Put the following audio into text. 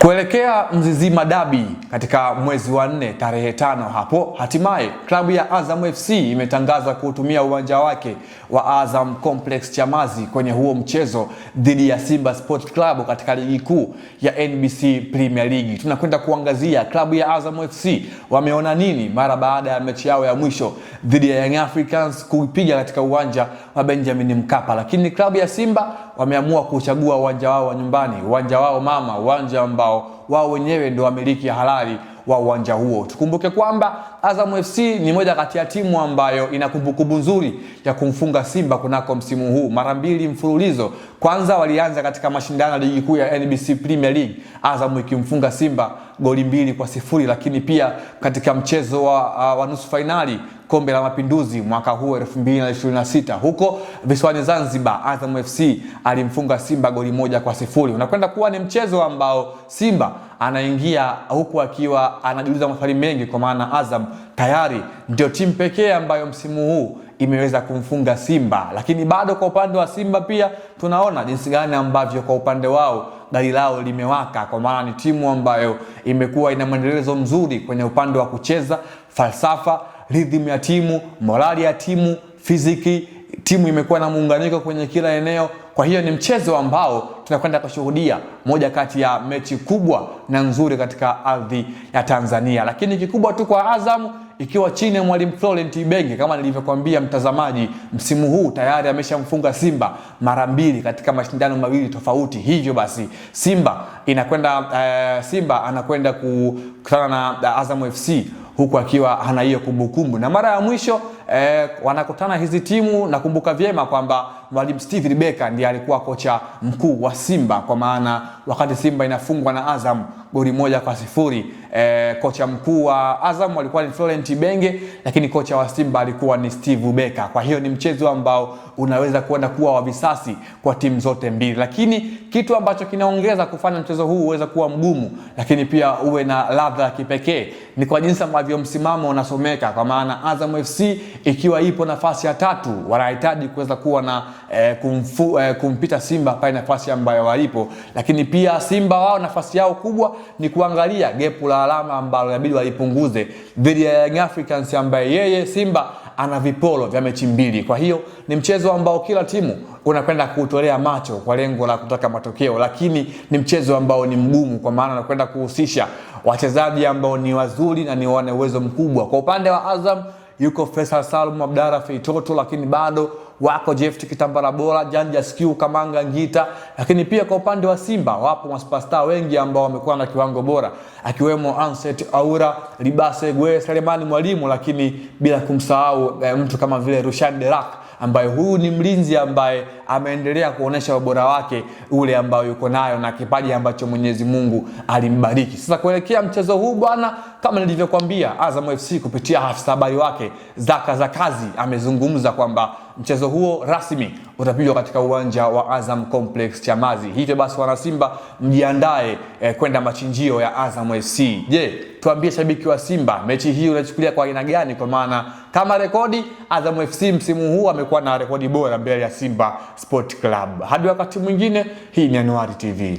Kuelekea Mzizima Dabi katika mwezi wa 4 tarehe 5 hapo, hatimaye klabu ya Azam FC imetangaza kutumia uwanja wake wa Azam Complex Chamazi kwenye huo mchezo dhidi ya Simba Sport Club katika ligi kuu ya NBC Premier League. Tunakwenda kuangazia klabu ya Azam FC wameona nini mara baada ya mechi yao ya mwisho dhidi ya Young Africans kuipiga katika uwanja wa Benjamin Mkapa, lakini klabu ya Simba wameamua kuchagua uwanja wao wa nyumbani, uwanja wao mama, uwanja ambao wao wenyewe ndio wamiliki halali wa uwanja huo. Tukumbuke kwamba Azam FC ni moja kati ya timu ambayo ina kumbukumbu nzuri ya kumfunga Simba kunako msimu huu mara 2 mfululizo. Kwanza walianza katika mashindano ya ligi kuu ya NBC Premier League, Azam ikimfunga Simba goli 2-0, lakini pia katika mchezo wa nusu finali Kombe la Mapinduzi mwaka huu 2026 huko visiwani Zanzibar, Azam FC alimfunga Simba goli 1-0. Unakwenda kuwa ni mchezo ambao Simba anaingia huku akiwa anajiuliza maswali mengi, kwa maana Azam tayari ndio timu pekee ambayo msimu huu imeweza kumfunga Simba. Lakini bado kwa upande wa Simba pia tunaona jinsi gani ambavyo kwa upande wao gari lao limewaka, kwa maana ni timu ambayo imekuwa ina mwendelezo mzuri kwenye upande wa kucheza, falsafa, rhythm ya timu, morali ya timu, fiziki. Timu imekuwa na muunganiko kwenye kila eneo. Kwa hiyo ni mchezo ambao tunakwenda kushuhudia moja kati ya mechi kubwa na nzuri katika ardhi ya Tanzania. Lakini kikubwa tu kwa Azam, ikiwa chini ya mwalimu Florent Ibenge, kama nilivyokuambia mtazamaji, msimu huu tayari ameshamfunga Simba mara 2 katika mashindano mawili tofauti. Hivyo basi Simba anakwenda kukutana na Azam FC huku akiwa hana hiyo kumbukumbu. Na mara ya mwisho wanakutana hizi timu, nakumbuka vyema kwamba mwalimu Steve Becker ndiye alikuwa kocha mkuu wa Simba, kwa maana wakati Simba inafungwa na Azam goli 1-0, kocha mkuu wa Azam alikuwa ni Florent Ibenge, lakini kocha wa Simba alikuwa ni Steve Becker. Kwa hiyo ni mchezo ambao unaweza kwenda kuwa wa visasi kwa timu zote mbili, lakini kitu ambacho kinaongeza kufanya mchezo huu uweze kuwa mgumu lakini pia uwe na ladha ya kipekee ni kwa jinsi ambavyo msimamo unasomeka, kwa maana Azam FC ikiwa ipo nafasi ya 3 wanahitaji kuweza kuwa na kumpita Simba pale nafasi ambayo walipo, lakini pia Simba wao nafasi yao kubwa ni kuangalia gepu la alama ambalo inabidi walipunguze dhidi ya Young Africans ambaye yeye Simba ana vipolo vya mechi 2. Kwa hiyo ni mchezo ambao kila timu unakwenda kutolea macho kwa lengo la kutaka matokeo, lakini ni mchezo ambao ni mgumu, kwa maana unakwenda kuhusisha wachezaji ambao ni wazuri na ni wana uwezo mkubwa. Kwa upande wa Azam yuko Faisal Salum Abdalla Feitoto, lakini bado wako Jephte Kitambala Bora, Janja Skiu, Kamanga Ngita. Lakini pia kwa upande wa Simba wapo masupasta wengi ambao wamekuwa na kiwango bora, akiwemo Anset Aura, Libase Gwe, Selemani Mwalimu, lakini bila kumsahau mtu kama vile Rushan Derak ambaye huyu ni mlinzi ambaye ameendelea kuonesha ubora wake ule ambao yuko nayo na kipaji ambacho Mwenyezi Mungu alimbariki. Sasa kuelekea mchezo huu bwana, kama nilivyokuambia, Azam FC kupitia afisa habari wake Zaka Zakazi amezungumza kwamba mchezo huo rasmi utapigwa katika uwanja wa Azam Complex Chamazi. Hivyo basi wana Simba mjiandae kwenda machinjio ya Azam FC. Je, tuambie shabiki wa Simba, mechi hii unachukulia kwa aina gani? Kwa maana kama rekodi, Azam FC msimu huu amekuwa na rekodi bora mbele ya Simba Sport Club. Hadi wakati mwingine, hii ni Anuari TV.